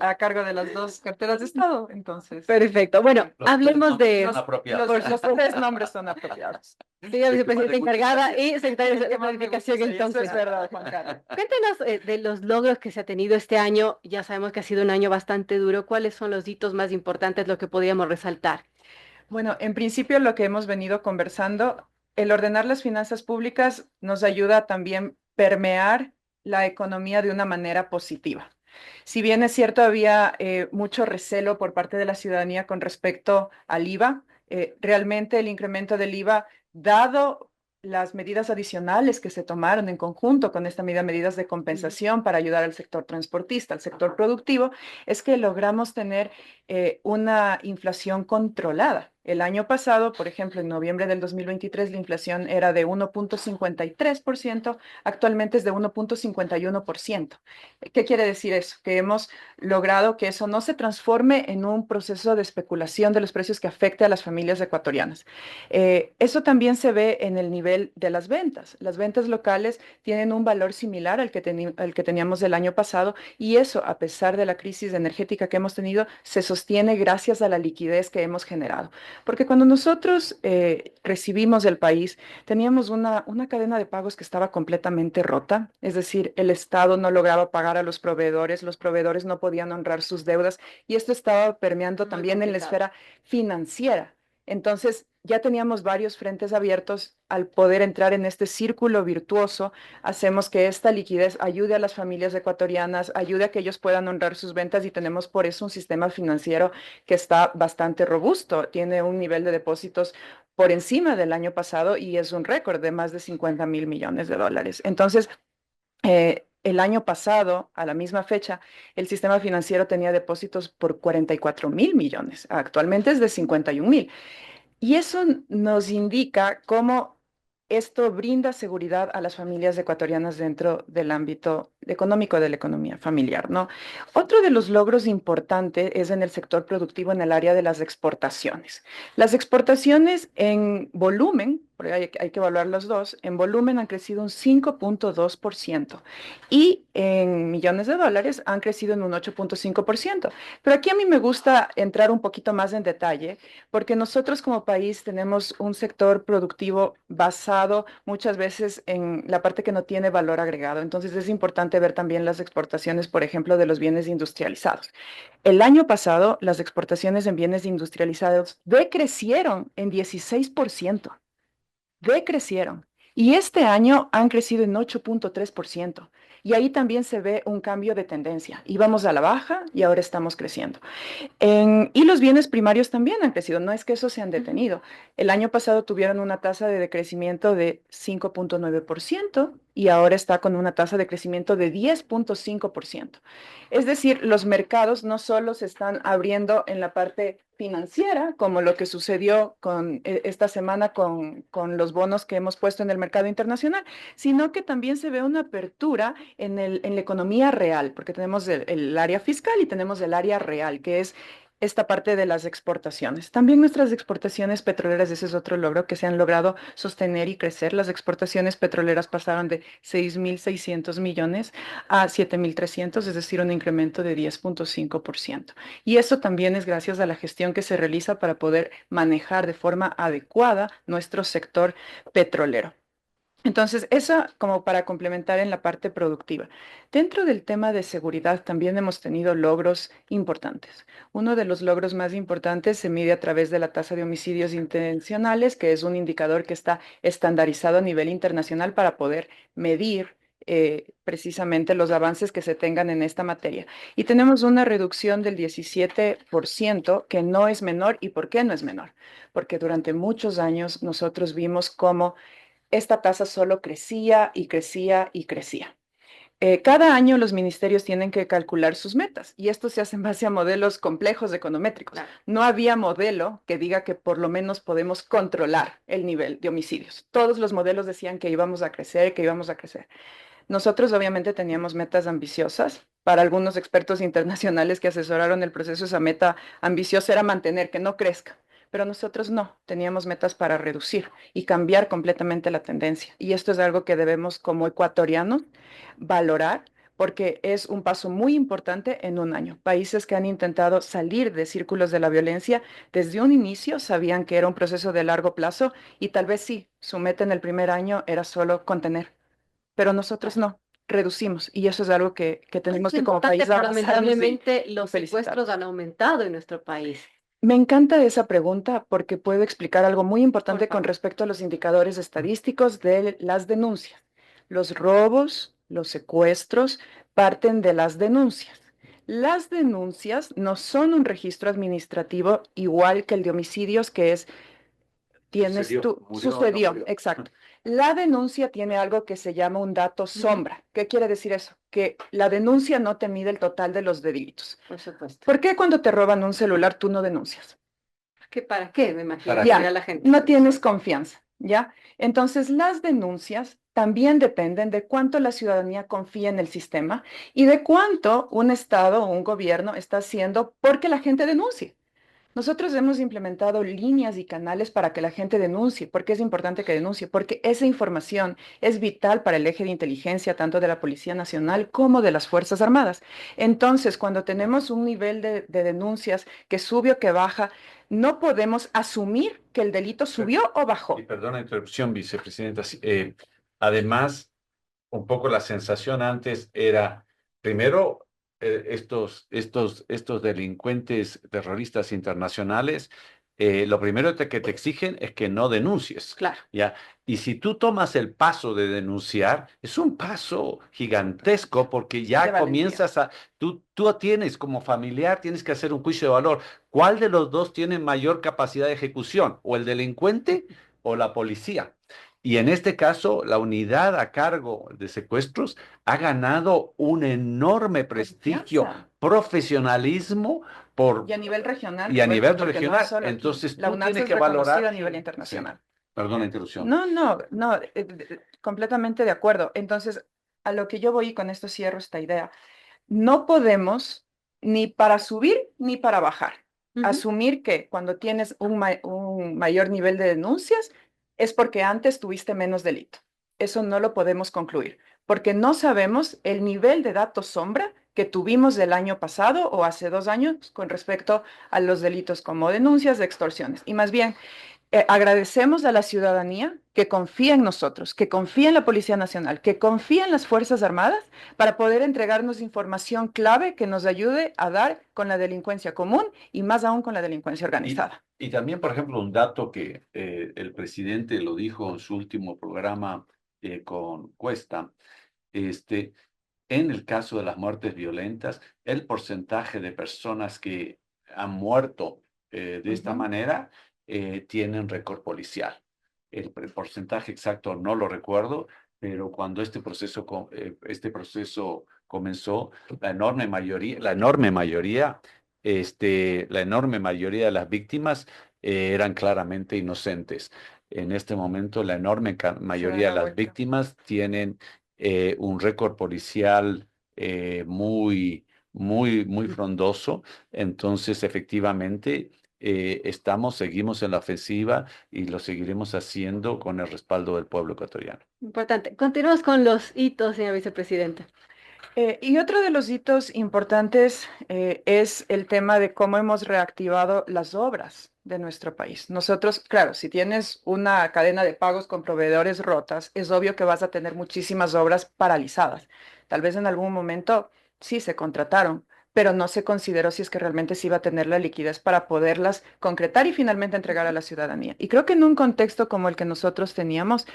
a cargo de las dos carteras de Estado, entonces. Perfecto. Bueno, hablemos de Los tres nombres son apropiados. señora vicepresidenta encargada y secretaria de planificación, entonces. Eso es verdad, Juan Carlos. Cuéntenos de los logros que se ha tenido este año. Ya sabemos que ha sido un año bastante duro. ¿Cuáles son los hitos más importantes, lo que podríamos resaltar? Bueno, en principio lo que hemos venido conversando, el ordenar las finanzas públicas nos ayuda a también permear la economía de una manera positiva. Si bien es cierto, había mucho recelo por parte de la ciudadanía con respecto al IVA, realmente el incremento del IVA, dado las medidas adicionales que se tomaron en conjunto con esta medida, medidas de compensación para ayudar al sector transportista, al sector productivo, es que logramos tener una inflación controlada. El año pasado, por ejemplo, en noviembre del 2023, la inflación era de 1.53%, actualmente es de 1.51%. ¿Qué quiere decir eso? Que hemos logrado que eso no se transforme en un proceso de especulación de los precios que afecte a las familias ecuatorianas. Eso también se ve en el nivel de las ventas. Las ventas locales tienen un valor similar al que teníamos el año pasado y eso, a pesar de la crisis energética que hemos tenido, se sostiene gracias a la liquidez que hemos generado. Porque cuando nosotros recibimos el país, teníamos una cadena de pagos que estaba completamente rota, es decir, el Estado no lograba pagar a los proveedores no podían honrar sus deudas y esto estaba permeando también en la esfera financiera. Entonces, ya teníamos varios frentes abiertos. Al poder entrar en este círculo virtuoso, hacemos que esta liquidez ayude a las familias ecuatorianas, ayude a que ellos puedan honrar sus ventas y tenemos por eso un sistema financiero que está bastante robusto. Tiene un nivel de depósitos por encima del año pasado y es un récord de más de 50.000 millones de dólares. Entonces, el año pasado, a la misma fecha, el sistema financiero tenía depósitos por 44.000 millones. Actualmente es de 51.000. Y eso nos indica cómo esto brinda seguridad a las familias ecuatorianas dentro del ámbito económico de la economía familiar, ¿no? Otro de los logros importantes es en el sector productivo, en el área de las exportaciones. Las exportaciones en volumen porque hay que evaluar los dos, en volumen han crecido un 5.2% y en millones de dólares han crecido en un 8.5%. Pero aquí a mí me gusta entrar un poquito más en detalle, porque nosotros como país tenemos un sector productivo basado muchas veces en la parte que no tiene valor agregado. Entonces es importante ver también las exportaciones, por ejemplo, de los bienes industrializados. El año pasado, las exportaciones en bienes industrializados decrecieron en 16%, decrecieron. Y este año han crecido en 8.3%. Y ahí también se ve un cambio de tendencia. Íbamos a la baja y ahora estamos creciendo. Y los bienes primarios también han crecido, no es que esos se han detenido. El año pasado tuvieron una tasa de decrecimiento de 5.9% y ahora está con una tasa de crecimiento de 10.5%. Es decir, los mercados no solo se están abriendo en la parte financiera, como lo que sucedió esta semana con los bonos que hemos puesto en el mercado internacional, sino que también se ve una apertura en la economía real, porque tenemos el área fiscal y tenemos el área real, que es esta parte de las exportaciones. También nuestras exportaciones petroleras, ese es otro logro que se han logrado sostener y crecer. Las exportaciones petroleras pasaron de 6.600 millones a 7.300, es decir, un incremento de 10.5%. Y eso también es gracias a la gestión que se realiza para poder manejar de forma adecuada nuestro sector petrolero. Entonces, eso como para complementar en la parte productiva. Dentro del tema de seguridad también hemos tenido logros importantes. Uno de los logros más importantes se mide a través de la tasa de homicidios intencionales, que es un indicador que está estandarizado a nivel internacional para poder medir precisamente los avances que se tengan en esta materia. Y tenemos una reducción del 17%, que no es menor. ¿Y por qué no es menor? Porque durante muchos años nosotros vimos cómo esta tasa solo crecía y crecía y crecía. Cada año los ministerios tienen que calcular sus metas y esto se hace en base a modelos complejos econométricos. Claro. No había modelo que diga que por lo menos podemos controlar el nivel de homicidios. Todos los modelos decían que íbamos a crecer, que íbamos a crecer. Nosotros obviamente teníamos metas ambiciosas. Para algunos expertos internacionales que asesoraron el proceso, esa meta ambiciosa era mantener, que no crezca. Pero nosotros no, teníamos metas para reducir y cambiar completamente la tendencia. Y esto es algo que debemos como ecuatorianos valorar porque es un paso muy importante en un año. Países que han intentado salir de círculos de la violencia desde un inicio sabían que era un proceso de largo plazo y tal vez sí, su meta en el primer año era solo contener, pero nosotros no, reducimos y eso es algo que tenemos Es que como importante, país pero abrazarnos lamentablemente y los felicitar. secuestros han aumentado en nuestro país. Me encanta esa pregunta porque puedo explicar algo muy Por importante con favor. respecto a los indicadores estadísticos de las denuncias. Los robos, los secuestros parten de las denuncias. Las denuncias no son un registro administrativo igual que el de homicidios, que es sucedió, murió. exacto. La denuncia tiene algo que se llama un dato sombra. ¿Qué quiere decir eso? Que la denuncia no te mide el total de los delitos. Por supuesto. ¿Por qué cuando te roban un celular tú no denuncias? ¿Para qué? Me imagino ¿Para que qué? dirá la gente. No tienes confianza, ¿ya? Entonces las denuncias también dependen de cuánto la ciudadanía confía en el sistema y de cuánto un Estado o un gobierno está haciendo porque la gente denuncie. Nosotros hemos implementado líneas y canales para que la gente denuncie. ¿Por qué es importante que denuncie? Porque esa información es vital para el eje de inteligencia tanto de la Policía Nacional como de las Fuerzas Armadas. Entonces, cuando tenemos un nivel de denuncias que sube o que baja, no podemos asumir que el delito subió o bajó. Y perdona la interrupción, vicepresidenta. Sí, además, un poco la sensación antes era, primero, estos delincuentes terroristas internacionales, lo primero que te exigen es que no denuncies, Claro. ¿ya? Y si tú tomas el paso de denunciar, es un paso gigantesco porque De ya valentía. comienzas tú tienes como familiar, tienes que hacer un juicio de valor. ¿Cuál de los dos tiene mayor capacidad de ejecución? ¿O el delincuente o la policía? Y en este caso, la unidad a cargo de secuestros ha ganado un enorme prestigio, Confianza. profesionalismo Y a nivel regional. y a nivel porque no es regional. solo aquí. Entonces, La tú UNACS tienes es que reconocida valorar. a nivel Sí, internacional. perdón la interrupción. No, completamente de acuerdo. Entonces, a lo que yo voy y con esto cierro esta idea, no podemos ni para subir ni para bajar. Ujú. Asumir que cuando tienes un mayor nivel de denuncias, es porque antes tuviste menos delito. Eso no lo podemos concluir, porque no sabemos el nivel de datos sombra que tuvimos del año pasado o hace 2 años con respecto a los delitos como denuncias de extorsiones. Y más bien, agradecemos a la ciudadanía que confía en nosotros, que confía en la Policía Nacional, que confía en las Fuerzas Armadas para poder entregarnos información clave que nos ayude a dar con la delincuencia común y más aún con la delincuencia organizada. Y también, por ejemplo, un dato que el presidente lo dijo en su último programa con Cuesta, este, en el caso de las muertes violentas, el porcentaje de personas que han muerto de esta manera tienen récord policial. El porcentaje exacto no lo recuerdo, pero cuando este proceso comenzó, la enorme mayoría de las víctimas eran claramente inocentes. En este momento, la enorme mayoría de las víctimas tienen un récord policial muy frondoso. Entonces, efectivamente, seguimos en la ofensiva y lo seguiremos haciendo con el respaldo del pueblo ecuatoriano. Importante. Continuamos con los hitos, señora vicepresidenta. Y otro de los hitos importantes es el tema de cómo hemos reactivado las obras de nuestro país. Nosotros, claro, si tienes una cadena de pagos con proveedores rotas, es obvio que vas a tener muchísimas obras paralizadas. Tal vez en algún momento sí se contrataron, pero no se consideró si es que realmente se iba a tener la liquidez para poderlas concretar y finalmente entregar a la ciudadanía. Y creo que en un contexto como el que nosotros teníamos,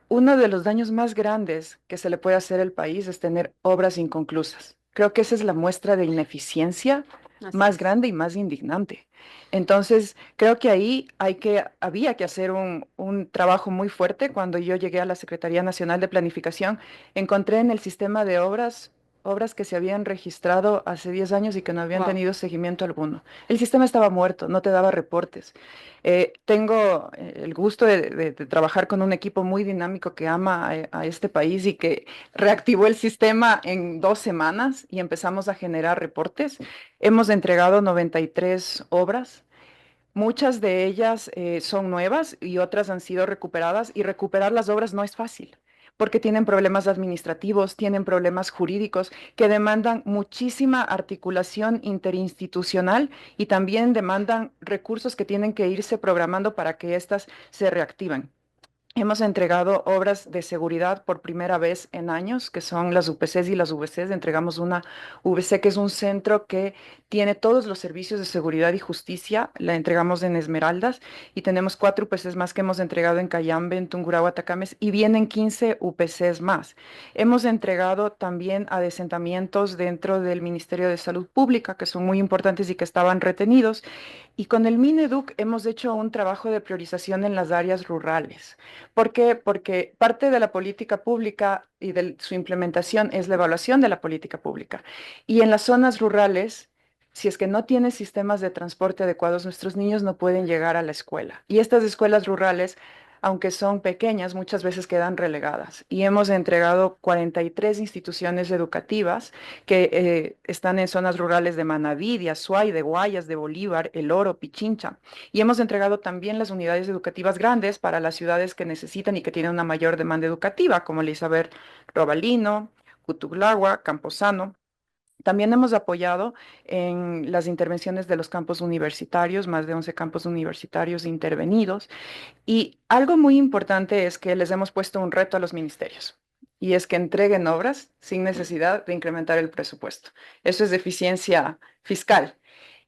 uno de los daños más grandes que se le puede hacer al país es tener obras inconclusas. Creo que esa es la muestra de ineficiencia Así más es. grande y más indignante. Entonces, creo que ahí había que hacer un trabajo muy fuerte. Cuando yo llegué a la Secretaría Nacional de Planificación, encontré en el sistema de obras que se habían registrado hace 10 años y que no habían Wow. tenido seguimiento alguno. El sistema estaba muerto, no te daba reportes. Tengo el gusto de trabajar con un equipo muy dinámico que ama a este país y que reactivó el sistema en 2 semanas y empezamos a generar reportes. Hemos entregado 93 obras. Muchas de ellas son nuevas y otras han sido recuperadas y recuperar las obras no es fácil porque tienen problemas administrativos, tienen problemas jurídicos que demandan muchísima articulación interinstitucional y también demandan recursos que tienen que irse programando para que éstas se reactiven. Hemos entregado obras de seguridad por primera vez en años, que son las UPCs y las VCs. Entregamos una VC que es un centro que tiene todos los servicios de seguridad y justicia. La entregamos en Esmeraldas y tenemos 4 UPCs más que hemos entregado en Cayambe, en Tungurahua, Atacames y vienen 15 UPCs más. Hemos entregado también a asentamientos dentro del Ministerio de Salud Pública, que son muy importantes y que estaban retenidos. Y con el Mineduc hemos hecho un trabajo de priorización en las áreas rurales. ¿Por qué? Porque parte de la política pública y de su implementación es la evaluación de la política pública. Y en las zonas rurales, si es que no tienen sistemas de transporte adecuados, nuestros niños no pueden llegar a la escuela. Y estas escuelas rurales, aunque son pequeñas, muchas veces quedan relegadas. Y hemos entregado 43 instituciones educativas que están en zonas rurales de Manabí, de Azuay, de Guayas, de Bolívar, El Oro, Pichincha. Y hemos entregado también las unidades educativas grandes para las ciudades que necesitan y que tienen una mayor demanda educativa, como Elizabeth Robalino, Cutuglagua, Camposano. También hemos apoyado en las intervenciones de los campos universitarios, más de 11 campos universitarios intervenidos. Y algo muy importante es que les hemos puesto un reto a los ministerios. Y es que entreguen obras sin necesidad de incrementar el presupuesto. Eso es eficiencia fiscal.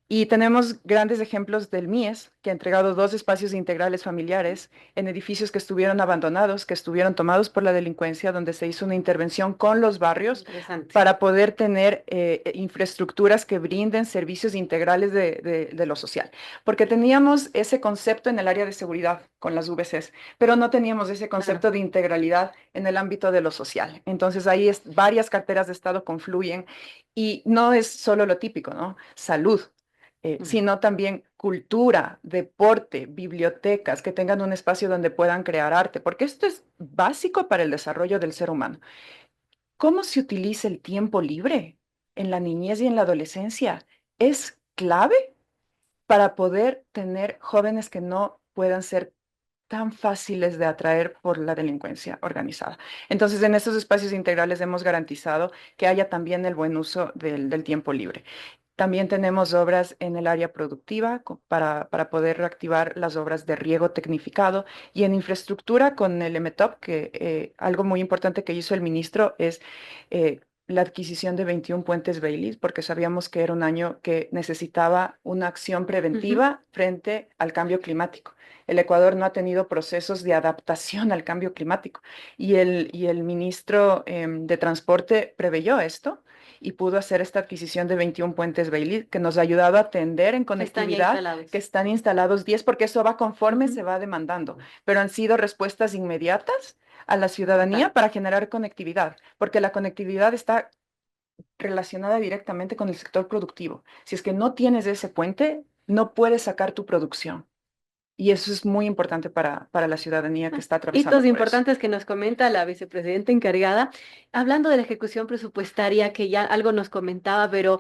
Y tenemos grandes ejemplos del MIES, que ha entregado 2 espacios integrales familiares en edificios que estuvieron abandonados, que estuvieron tomados por la delincuencia, donde se hizo una intervención con los barrios para poder tener infraestructuras que brinden servicios integrales de lo social. Porque teníamos ese concepto en el área de seguridad con las VCs, pero no teníamos ese concepto de integralidad en el ámbito de lo social. Entonces ahí varias carteras de Estado confluyen y no es solo lo típico, ¿no? Salud, sino también cultura, deporte, bibliotecas, que tengan un espacio donde puedan crear arte, porque esto es básico para el desarrollo del ser humano. ¿Cómo se utiliza el tiempo libre en la niñez y en la adolescencia? Es clave para poder tener jóvenes que no puedan ser tan fáciles de atraer por la delincuencia organizada. Entonces, en estos espacios integrales hemos garantizado que haya también el buen uso del tiempo libre. También tenemos obras en el área productiva para poder reactivar las obras de riego tecnificado y en infraestructura con el MTOP, que algo muy importante que hizo el ministro es la adquisición de 21 puentes Bailey, porque sabíamos que era un año que necesitaba una acción preventiva frente al cambio climático. El Ecuador no ha tenido procesos de adaptación al cambio climático y el ministro de Transporte preveyó esto y pudo hacer esta adquisición de 21 puentes Bailey que nos ha ayudado a atender en Están ya conectividad, instalados. que están instalados 10 porque eso va conforme Ujú. se va demandando, pero han sido respuestas inmediatas a la ciudadanía para generar conectividad, porque la conectividad está relacionada directamente con el sector productivo. Si es que no tienes ese puente, no puedes sacar tu producción. Y eso es muy importante para la ciudadanía que está atravesando Hitos por eso. importantes que nos comenta la vicepresidenta encargada. Hablando de la ejecución presupuestaria, que ya algo nos comentaba, pero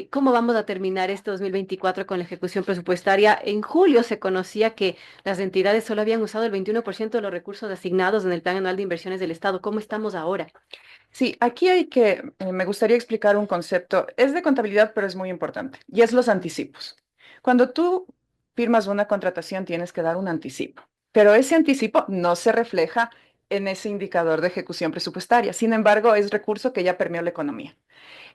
¿cómo vamos a terminar este 2024 con la ejecución presupuestaria? En julio se conocía que las entidades solo habían usado el 21% de los recursos asignados en el Plan Anual de Inversiones del Estado. ¿Cómo estamos ahora? Sí, aquí me gustaría explicar un concepto, es de contabilidad, pero es muy importante, y es los anticipos. Cuando tú firmas una contratación, tienes que dar un anticipo, pero ese anticipo no se refleja en ese indicador de ejecución presupuestaria. Sin embargo, es recurso que ya permeó la economía.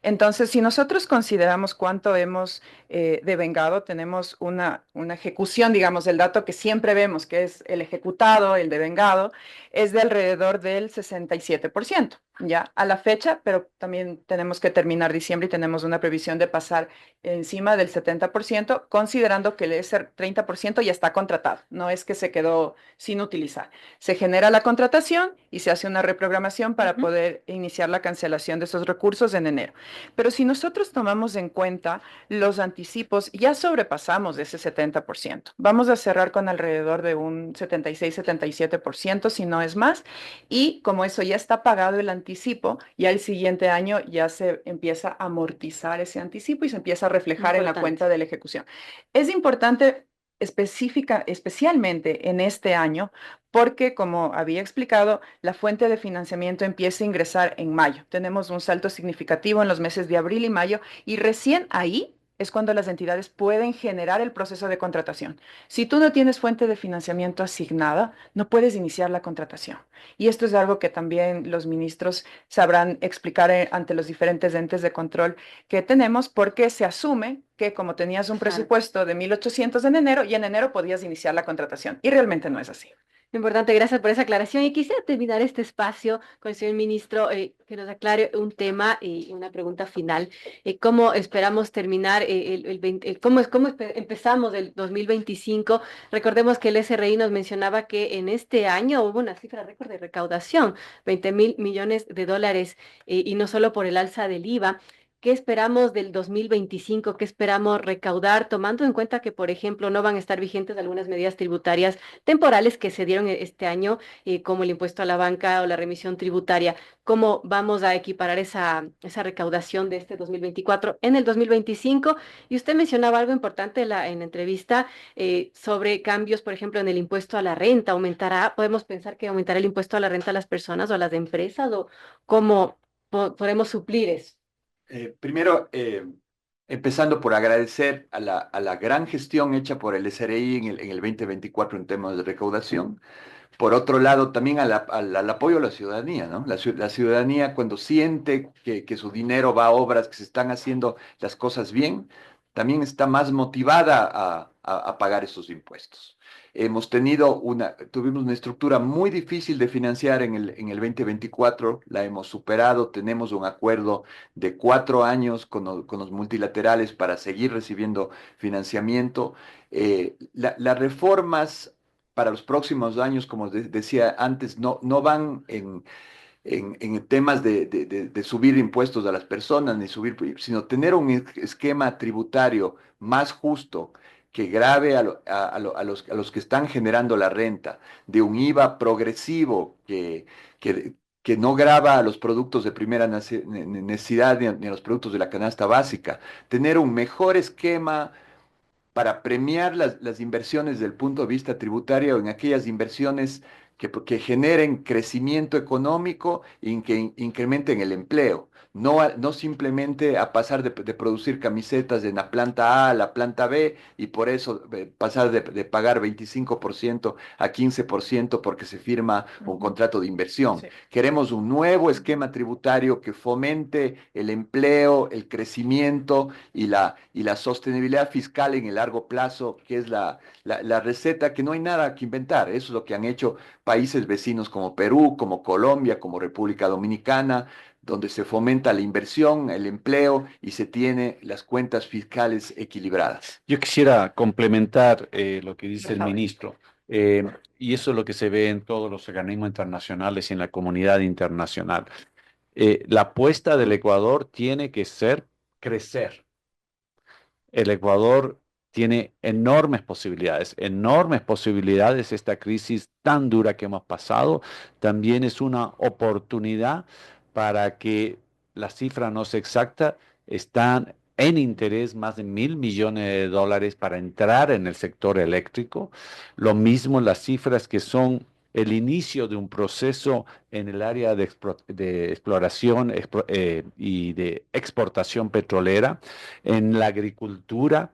Entonces, si nosotros consideramos cuánto hemos devengado, tenemos una ejecución, digamos, el dato que siempre vemos, que es el ejecutado, el devengado, es de alrededor del 67%, ya a la fecha, pero también tenemos que terminar diciembre y tenemos una previsión de pasar encima del 70%, considerando que ese 30% ya está contratado, no es que se quedó sin utilizar. Se genera la contratación y se hace una reprogramación para Ujú. poder iniciar la cancelación de esos recursos en enero. Pero si nosotros tomamos en cuenta los anticipos, ya sobrepasamos ese 70%. Vamos a cerrar con alrededor de un 76-77%, si no es más. Y como eso ya está pagado el anticipo, ya el siguiente año ya se empieza a amortizar ese anticipo y se empieza a reflejar en la cuenta Importante. de la ejecución. Es importante especialmente en este año, porque como había explicado, la fuente de financiamiento empieza a ingresar en mayo. Tenemos un salto significativo en los meses de abril y mayo y recién ahí es cuando las entidades pueden generar el proceso de contratación. Si tú no tienes fuente de financiamiento asignada, no puedes iniciar la contratación. Y esto es algo que también los ministros sabrán explicar ante los diferentes entes de control que tenemos, porque se asume que como tenías un Claro. presupuesto de 1.800 en enero, y en enero podías iniciar la contratación. Y realmente no es así. Importante, gracias por esa aclaración. Y quisiera terminar este espacio con el señor ministro que nos aclare un tema y una pregunta final. ¿Cómo esperamos terminar cómo empezamos el 2025? Recordemos que el SRI nos mencionaba que en este año hubo una cifra récord de recaudación, 20.000 millones de dólares, y no solo por el alza del IVA. ¿Qué esperamos del 2025? ¿Qué esperamos recaudar, tomando en cuenta que, por ejemplo, no van a estar vigentes algunas medidas tributarias temporales que se dieron este año, como el impuesto a la banca o la remisión tributaria? ¿Cómo vamos a equiparar esa recaudación de este 2024 en el 2025? Y usted mencionaba algo importante en la entrevista sobre cambios, por ejemplo, en el impuesto a la renta. ¿Aumentará? ¿Podemos pensar que aumentará el impuesto a la renta a las personas o a las empresas? ¿O cómo podemos suplir eso? Primero, empezando por agradecer a la gran gestión hecha por el SRI en el 2024 en temas de recaudación. Por otro lado, también al apoyo a la ciudadanía, ¿no? La ciudadanía cuando siente que su dinero va a obras, que se están haciendo las cosas bien, también está más motivada a pagar esos impuestos. Tuvimos una estructura muy difícil de financiar en el 2024, la hemos superado, tenemos un acuerdo de 4 años con los multilaterales para seguir recibiendo financiamiento. Las reformas para los próximos años, como decía antes, no van en temas de subir impuestos a las personas, sino tener un esquema tributario más justo que grave a los que están generando la renta, de un IVA progresivo que, que no grava a los productos de primera necesidad ni a los productos de la canasta básica, tener un mejor esquema para premiar las inversiones desde el punto de vista tributario en aquellas inversiones que generen crecimiento económico y que incrementen el empleo. No simplemente a pasar de producir camisetas de la planta A a la planta B y por eso pasar de pagar 25% a 15% porque se firma un contrato de inversión. Sí. Queremos un nuevo esquema tributario que fomente el empleo, el crecimiento y la sostenibilidad fiscal en el largo plazo, que es la receta que no hay nada que inventar. Eso es lo que han hecho países vecinos como Perú, como Colombia, como República Dominicana, donde se fomenta la inversión, el empleo y se tiene las cuentas fiscales equilibradas. Yo quisiera complementar lo que dice el Por favor. ministro, y eso es lo que se ve en todos los organismos internacionales y en la comunidad internacional. La apuesta del Ecuador tiene que ser crecer. El Ecuador tiene enormes posibilidades. Esta crisis tan dura que hemos pasado también es una oportunidad para que la cifra no sea exacta, están en interés más de $1.000 millones para entrar en el sector eléctrico. Lo mismo las cifras que son el inicio de un proceso en el área de exploración y de exportación petrolera, en la agricultura.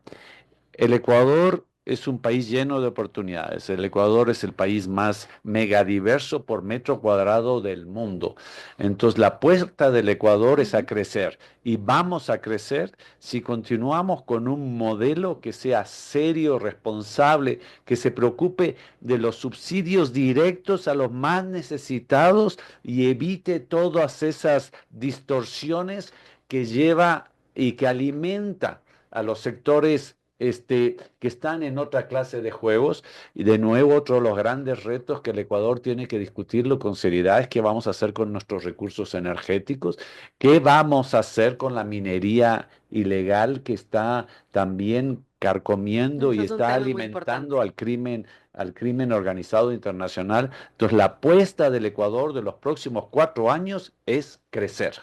El Ecuador es un país lleno de oportunidades. El Ecuador es el país más megadiverso por metro cuadrado del mundo. Entonces, la apuesta del Ecuador es a crecer y vamos a crecer si continuamos con un modelo que sea serio, responsable, que se preocupe de los subsidios directos a los más necesitados y evite todas esas distorsiones que lleva y que alimenta a los sectores que están en otra clase de juegos. Y de nuevo, otro de los grandes retos que el Ecuador tiene que discutirlo con seriedad es qué vamos a hacer con nuestros recursos energéticos, qué vamos a hacer con la minería ilegal que está también carcomiendo Eso y es un está tema muy alimentando al crimen organizado internacional. Entonces, la apuesta del Ecuador de los próximos 4 años es crecer.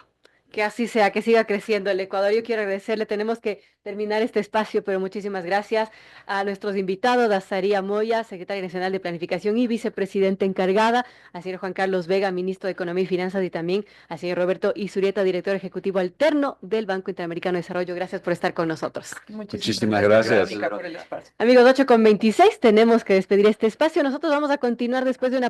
Que así sea, que siga creciendo el Ecuador. Yo quiero agradecerle, tenemos que terminar este espacio, pero muchísimas gracias a nuestros invitados, a Saría Moya, secretaria nacional de Planificación y vicepresidenta encargada, al señor Juan Carlos Vega, ministro de Economía y Finanzas, y también al señor Roberto Izurieta, director ejecutivo alterno del Banco Interamericano de Desarrollo. Gracias por estar con nosotros. Muchísimas gracias. Verónica, por el espacio. Amigos, 8:26, tenemos que despedir este espacio. Nosotros vamos a continuar después de una